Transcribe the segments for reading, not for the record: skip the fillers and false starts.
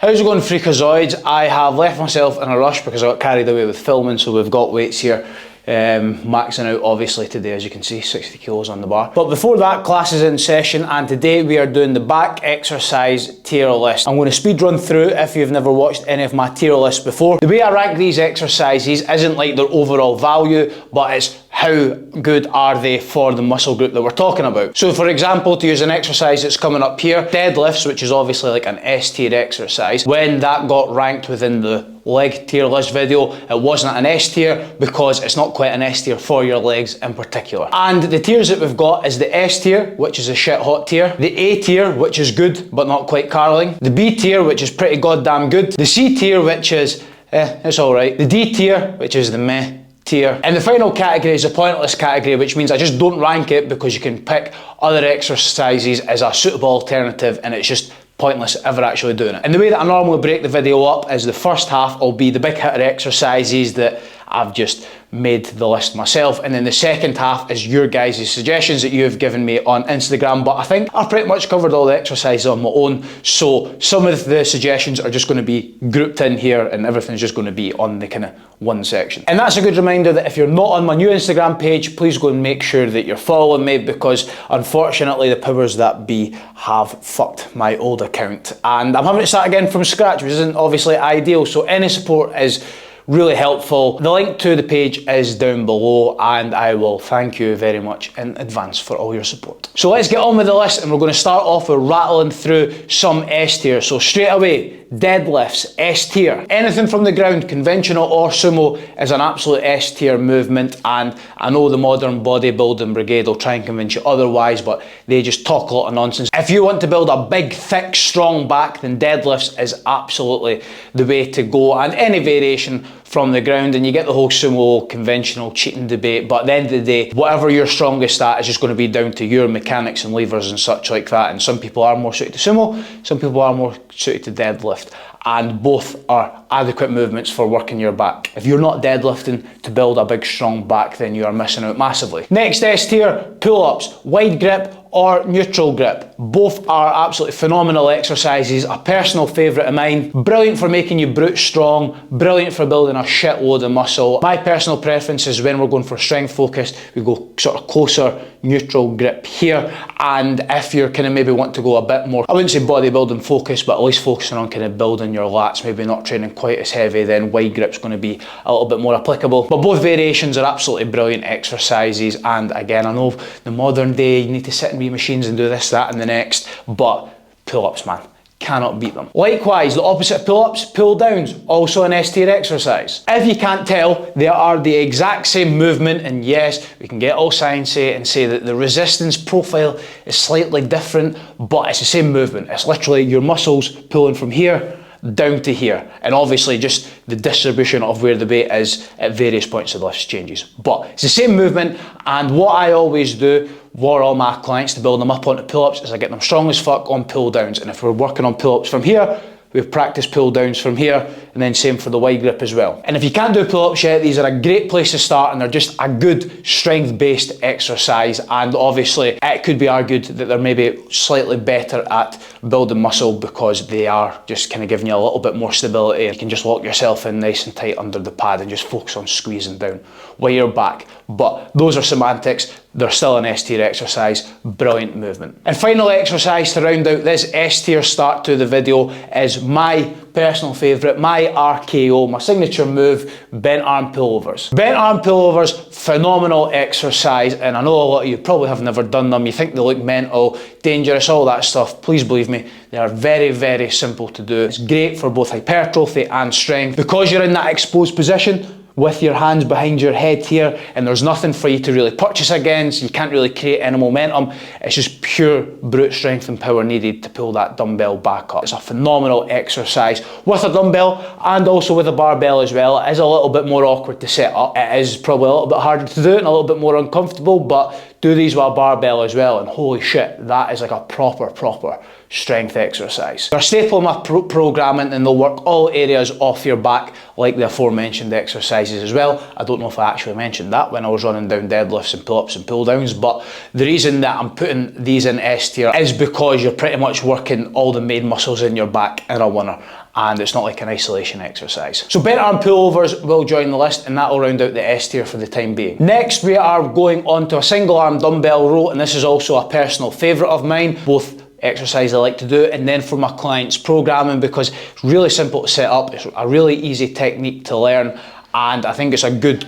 How's it going, Freakazoids? I have left myself in a rush because I got carried away with filming, so we've got weights here. Maxing out obviously today, as you can see, 60 kilos on the bar. But before that, class is in session, and today we are doing the back exercise tier list. I'm going to speed run through if you've never watched any of my tier lists before. The way I rank these exercises isn't like their overall value, but it's how good are they for the muscle group that we're talking about. So for example, to use an exercise that's coming up here, deadlifts, which is obviously like an S tier exercise, when that got ranked within the leg tier list video, it wasn't an S tier because it's not quite an S tier for your legs in particular. And the tiers that we've got is the S tier, which is a shit hot tier, the A tier, which is good but not quite carling, the B tier, which is pretty goddamn good, the C tier, which is it's alright, the D tier, which is the meh tier, and the final category is a pointless category, which means I just don't rank it because you can pick other exercises as a suitable alternative and it's just pointless ever actually doing it. And the way that I normally break the video up is the first half will be the big hitter exercises that I've just made the list myself, and then the second half is your guys' suggestions that you've given me on Instagram. But I think I've pretty much covered all the exercises on my own, so some of the suggestions are just going to be grouped in here and everything's just going to be on the kind of one section. And that's a good reminder that if you're not on my new Instagram page, please go and make sure that you're following me, because unfortunately the powers that be have fucked my old account and I'm having to start again from scratch, which isn't obviously ideal, so any support is really helpful. The link to the page is down below and I will thank you very much in advance for all your support. So let's get on with the list, and we're going to start off with rattling through some S tier. So straight away, deadlifts, S tier. Anything from the ground, conventional or sumo, is an absolute S tier movement, and I know the modern bodybuilding brigade will try and convince you otherwise, but they just talk a lot of nonsense. If you want to build a big, thick, strong back, then deadlifts is absolutely the way to go, and any variation from the ground, and you get the whole sumo conventional cheating debate, but at the end of the day, whatever you're strongest at is just going to be down to your mechanics and levers and such like that, and some people are more suited to sumo, some people are more suited to deadlift, and both are adequate movements for working your back. If you're not deadlifting to build a big strong back, then you are missing out massively. Next S tier, pull-ups, wide grip or neutral grip. Both are absolutely phenomenal exercises, a personal favourite of mine. Brilliant for making you brute strong, brilliant for building a shitload of muscle. My personal preference is when we're going for strength focused, we go sort of closer neutral grip here, and if you're kind of maybe want to go a bit more, I wouldn't say bodybuilding focused, but at least focusing on kind of building your lats, maybe not training quite as heavy, then wide grip's going to be a little bit more applicable. But both variations are absolutely brilliant exercises, and again, I know the modern day you need to sit in wee machines and do this, that and the next, but pull-ups, man, cannot beat them. Likewise, the opposite of pull-ups, pull-downs, also an S tier exercise. If you can't tell, they are the exact same movement, and yes, we can get all sciencey and say that the resistance profile is slightly different, but it's the same movement. It's literally your muscles pulling from here down to here, and obviously just the distribution of where the weight is at various points of the lift changes, but it's the same movement. And what I always do for all my clients to build them up onto pull-ups is I get them strong as fuck on pull-downs, and if we're working on pull-ups from here, we've practiced pull-downs from here, and then same for the wide grip as well. And if you can't do pull-ups yet, these are a great place to start, and they're just a good strength-based exercise, and obviously it could be argued that they're maybe slightly better at building muscle because they are just kind of giving you a little bit more stability. You can just lock yourself in nice and tight under the pad and just focus on squeezing down while you're back. But those are semantics. They're still an S tier exercise, brilliant movement. And final exercise to round out this S tier start to the video is my personal favourite, my RKO, my signature move, bent arm pullovers. Bent arm pullovers, phenomenal exercise, and I know a lot of you probably have never done them. You think they look mental, dangerous, all that stuff. Please believe me, they are very, very simple to do. It's great for both hypertrophy and strength because you're in that exposed position with your hands behind your head here, and there's nothing for you to really purchase against. You can't really create any momentum. It's just pure brute strength and power needed to pull that dumbbell back up. It's a phenomenal exercise with a dumbbell and also with a barbell as well. It is a little bit more awkward to set up. It is probably a little bit harder to do and a little bit more uncomfortable, but do these with a barbell as well, and holy shit, that is like a proper strength exercise. They're a staple in my programming, and they'll work all areas off your back like the aforementioned exercises as well. I don't know if I actually mentioned that when I was running down deadlifts and pull-ups and pull-downs, but the reason that I'm putting these in S tier is because you're pretty much working all the main muscles in your back in a winner, and it's not like an isolation exercise. So bent arm pullovers will join the list, and that will round out the S tier for the time being. Next, we are going on to a single arm dumbbell row, and this is also a personal favourite of mine, both exercise I like to do, and then for my clients programming, because it's really simple to set up, it's a really easy technique to learn, and I think it's a good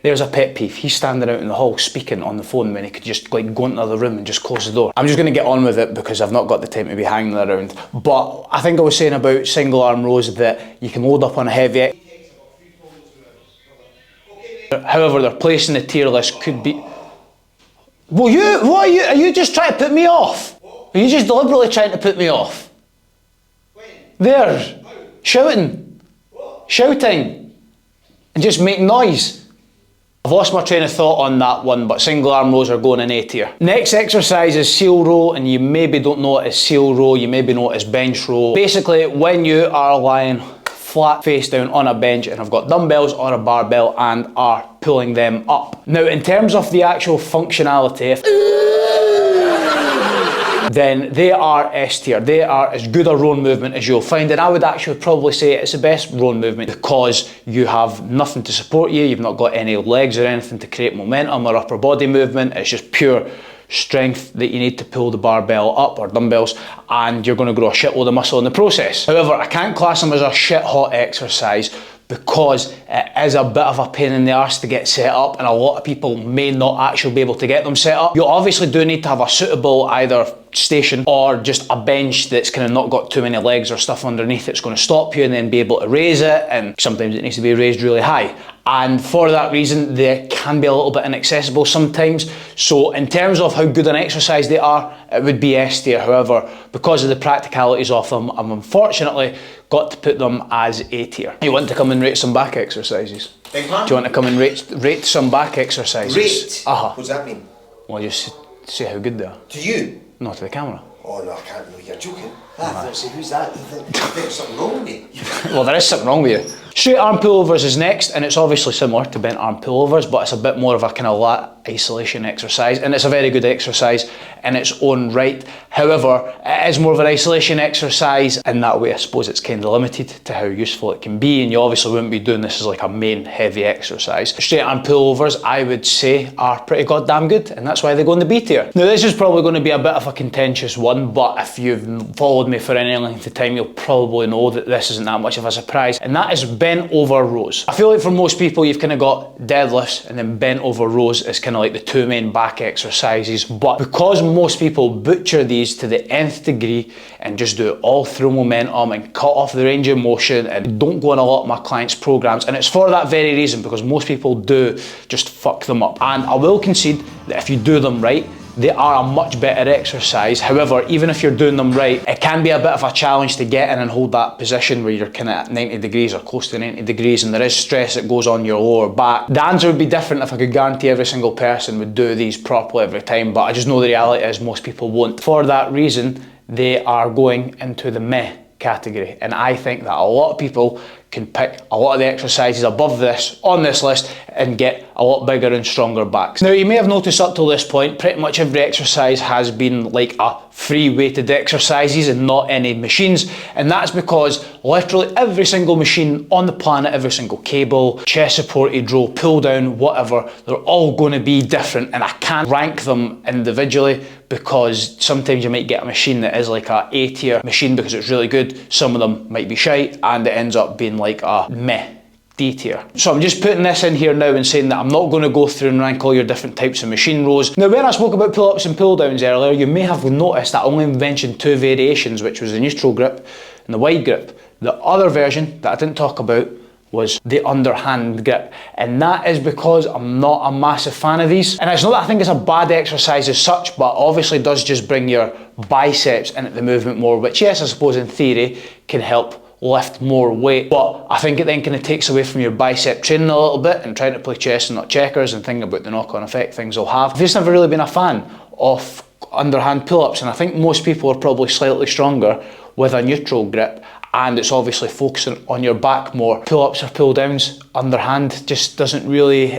There's a pet peeve. He's standing out in the hall speaking on the phone when he could just like go into the other room and just close the door. I'm just going to get on with it because I've not got the time to be hanging around. But I think I was saying about single arm rows that you can load up on a heavy. However, their place in the tier list could be. Well, are you just trying to put me off? Are you just deliberately trying to put me off? There, shouting, and just make noise. I've lost my train of thought on that one, but single arm rows are going in A tier. Next exercise is seal row, and you maybe don't know it as seal row, you maybe know it as bench row. Basically, when you are lying flat face down on a bench and have got dumbbells or a barbell and are pulling them up. Now, in terms of the actual functionality, then they are S tier. They are as good a rowing movement as you'll find, and I would actually probably say it's the best rowing movement because you have nothing to support you, you've not got any legs or anything to create momentum or upper body movement, it's just pure strength that you need to pull the barbell up or dumbbells, and you're going to grow a shitload of muscle in the process. However, I can't class them as a shit hot exercise because it is a bit of a pain in the arse to get set up, and a lot of people may not actually be able to get them set up. You obviously do need to have a suitable either station or just a bench that's kind of not got too many legs or stuff underneath it's going to stop you, and then be able to raise it, and sometimes it needs to be raised really high. And for that reason, they can be a little bit inaccessible sometimes. So in terms of how good an exercise they are, it would be S tier. However, because of the practicalities of them, I've unfortunately got to put them as A tier. You want to come and rate some back exercises? Big man? Do you want to come and rate some back exercises? Rate? Uh-huh. What does that mean? Well, just see how good they are. To you? Not to the camera. Oh no, I can't know, you're joking. I thought, say, who's that? You think there's something wrong with me? Well, there is something wrong with you. Straight arm pullovers is next, and it's obviously similar to bent arm pullovers, but it's a bit more of a kind of lat isolation exercise, and it's a very good exercise in its own right. However, it is more of an isolation exercise in that way. I suppose it's kind of limited to how useful it can be, and you obviously wouldn't be doing this as like a main heavy exercise. Straight arm pullovers, I would say, are pretty goddamn good, and that's why they go in the B tier. Now, this is probably going to be a bit of a contentious one, but if you've followed me for any length of time, you'll probably know that this isn't that much of a surprise, and that is bent over rows. I feel like for most people, you've kind of got deadlifts, and then bent over rows is kind of like the two main back exercises, but because most people butcher these to the nth degree and just do it all through momentum and cut off the range of motion and don't go on a lot of my clients' programs, and it's for that very reason, because most people do just fuck them up. And I will concede that if you do them right, they are a much better exercise. However, even if you're doing them right, it can be a bit of a challenge to get in and hold that position where you're kind of at 90 degrees or close to 90 degrees, and there is stress that goes on your lower back. The answer would be different if I could guarantee every single person would do these properly every time, but I just know the reality is most people won't. For that reason, they are going into the meh category, and I think that a lot of people can pick a lot of the exercises above this on this list and get a lot bigger and stronger backs. Now, you may have noticed up till this point, pretty much every exercise has been like a free weighted exercises and not any machines, and that's because literally every single machine on the planet, every single cable, chest supported row, pull down, whatever, they're all going to be different, and I can't rank them individually because sometimes you might get a machine that is like a A tier machine because it's really good, some of them might be shite, and it ends up being like a meh D tier. So I'm just putting this in here now and saying that I'm not going to go through and rank all your different types of machine rows. Now, when I spoke about pull-ups and pull-downs earlier, you may have noticed that I only mentioned two variations, which was the neutral grip and the wide grip. The other version that I didn't talk about was the underhand grip, and that is because I'm not a massive fan of these. And it's not that I think it's a bad exercise as such, but obviously does just bring your biceps into the movement more, which yes, I suppose in theory can help lift more weight, but I think it then kind of takes away from your bicep training a little bit and trying to play chess and not checkers and thinking about the knock-on effect things will have. I've just never really been a fan of underhand pull-ups, and I think most people are probably slightly stronger with a neutral grip, and it's obviously focusing on your back more. Pull-ups or pull-downs, underhand just doesn't really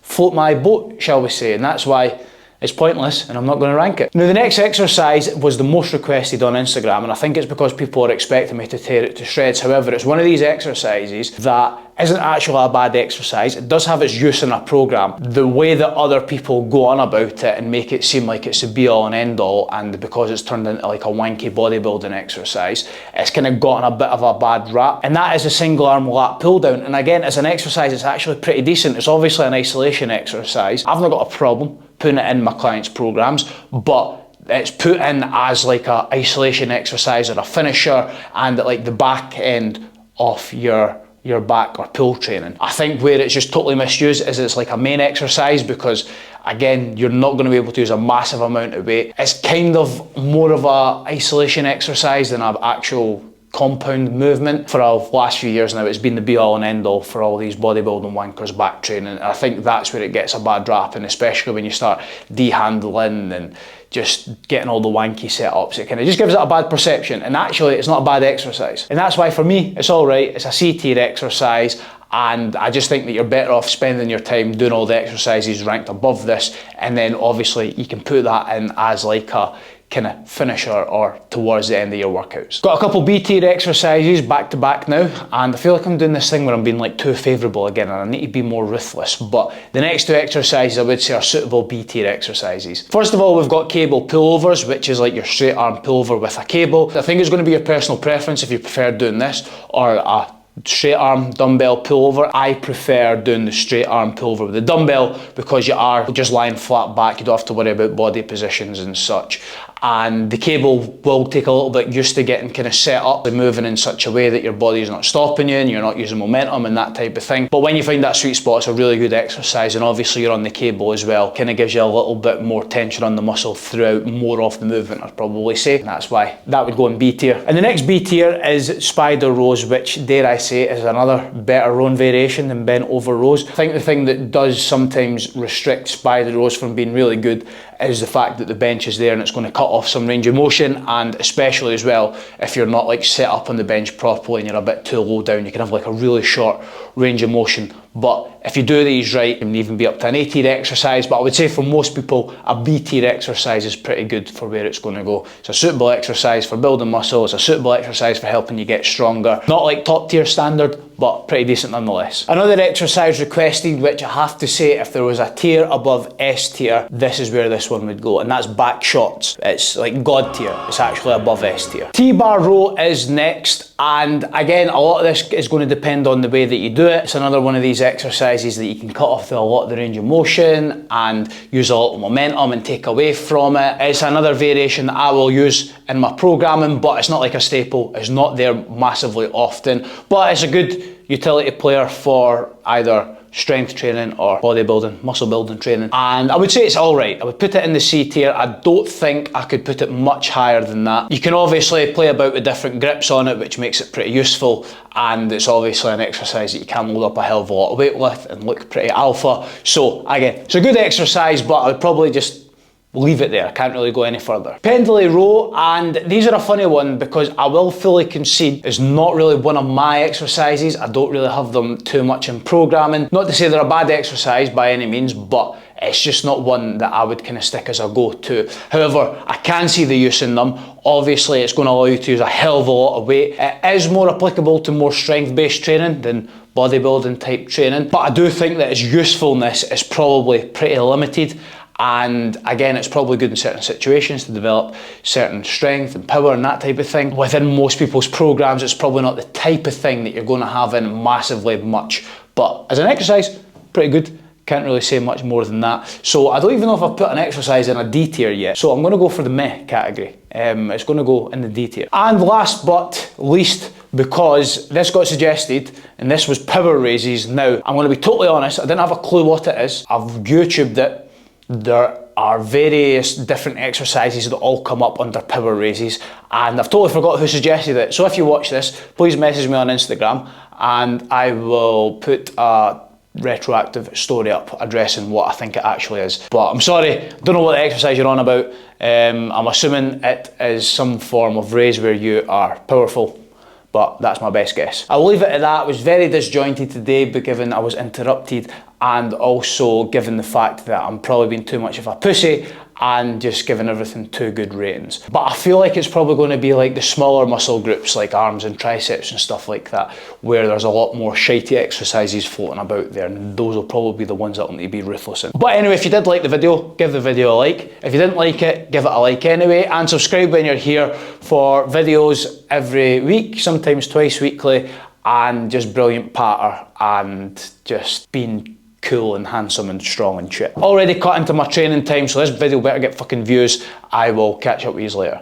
float my boat, shall we say, and that's why it's pointless and I'm not going to rank it. Now the next exercise was the most requested on Instagram, and I think it's because people are expecting me to tear it to shreds. However, it's one of these exercises that isn't actually a bad exercise. It does have its use in a program. The way that other people go on about it and make it seem like it's the be all and end all, and because it's turned into like a wanky bodybuilding exercise, it's kind of gotten a bit of a bad rap, and that is a single arm lat pull down. And again, as an exercise, it's actually pretty decent. It's obviously an isolation exercise. I've not got a problem putting it in my clients' programs, but it's put in as like a isolation exercise or a finisher, and at like the back end of your back or pull training. I think where it's just totally misused is it's like a main exercise, because again, you're not going to be able to use a massive amount of weight. It's kind of more of a isolation exercise than an actual compound movement. For the last few years now, it's been the be all and end all for all these bodybuilding wankers back training, and I think that's where it gets a bad rap, and especially when you start de-handling and just getting all the wanky setups, it kind of just gives it a bad perception, and actually it's not a bad exercise. And that's why for me, it's all right. It's a C tier exercise, and I just think that you're better off spending your time doing all the exercises ranked above this, and then obviously you can put that in as like a kind of finisher or towards the end of your workouts. Got a couple B tier exercises back to back now, and I feel like I'm doing this thing where I'm being like too favourable again, and I need to be more ruthless, but the next two exercises I would say are suitable B tier exercises. First of all, we've got cable pullovers, which is like your straight arm pullover with a cable. I think it's going to be your personal preference if you prefer doing this or a straight arm dumbbell pullover. I prefer doing the straight arm pullover with the dumbbell, because you are just lying flat back, you don't have to worry about body positions and such, and the cable will take a little bit used to getting kind of set up and moving in such a way that your body's not stopping you and you're not using momentum and that type of thing. But when you find that sweet spot, it's a really good exercise, and obviously you're on the cable as well, kind of gives you a little bit more tension on the muscle throughout more of the movement, I'd probably say, and that's why that would go in B tier. And the next B tier is spider rows, which, dare I say, is another better rowing variation than bent over rows. I think the thing that does sometimes restrict spider rows from being really good is the fact that the bench is there and it's going to cut off some range of motion, and especially as well if you're not like set up on the bench properly and you're a bit too low down, you can have like a really short range of motion. But if you do these right, you can even be up to an A tier exercise, but I would say for most people a B tier exercise is pretty good for where it's going to go. It's a suitable exercise for building muscle, it's a suitable exercise for helping you get stronger. Not like top tier standard, but pretty decent nonetheless. Another exercise requested, which I have to say, if there was a tier above S tier, this is where this one would go, and that's back shots. It's like God tier, it's actually above S tier. T-bar row is next, and again, a lot of this is going to depend on the way that you do it. It's another one of these exercises that you can cut off a lot of the range of motion and use a lot of momentum and take away from it. It's another variation that I will use in my programming, but it's not like a staple. It's not there massively often, but it's a good utility player for either strength training or bodybuilding, muscle building training, and I would say it's all right. I would put it in the C tier. I don't think I could put it much higher than that. You can obviously play about with different grips on it, which makes it pretty useful, and it's obviously an exercise that you can load up a hell of a lot of weight with and look pretty alpha. So again, it's a good exercise, but I would probably just leave it there. I can't really go any further. Pendlay row, and these are a funny one because I will fully concede it's not really one of my exercises. I don't really have them too much in programming. Not to say they're a bad exercise by any means, but it's just not one that I would kind of stick as a go-to. However, I can see the use in them. Obviously, it's going to allow you to use a hell of a lot of weight. It is more applicable to more strength-based training than bodybuilding type training, but I do think that its usefulness is probably pretty limited. And again, it's probably good in certain situations to develop certain strength and power and that type of thing. Within most people's programs, it's probably not the type of thing that you're going to have in massively much. But as an exercise, pretty good. Can't really say much more than that. So I don't even know if I've put an exercise in a D tier yet. So I'm going to go for the meh category. It's going to go in the D tier. And last but least, because this got suggested, and this was power raises. Now, I'm going to be totally honest, I didn't have a clue what it is. I've YouTubed it. There are various different exercises that all come up under power raises, and I've totally forgot who suggested it. So if you watch this, please message me on Instagram and I will put a retroactive story up addressing what I think it actually is. But I'm sorry, don't know what the exercise you're on about. I'm assuming it is some form of raise where you are powerful, but that's my best guess. I'll leave it at that. It was very disjointed today, but given I was interrupted and also given the fact that I'm probably being too much of a pussy and just giving everything 2 good ratings. But I feel like it's probably going to be like the smaller muscle groups like arms and triceps and stuff like that, where there's a lot more shitey exercises floating about there, and those will probably be the ones that I'll need to be ruthless in. But anyway, if you did like the video, give the video a like. If you didn't like it, give it a like anyway, and subscribe when you're here for videos every week, sometimes twice weekly, and just brilliant patter and just being cool and handsome and strong and shit. Already cut into my training time, so this video better get fucking views. I will catch up with you later.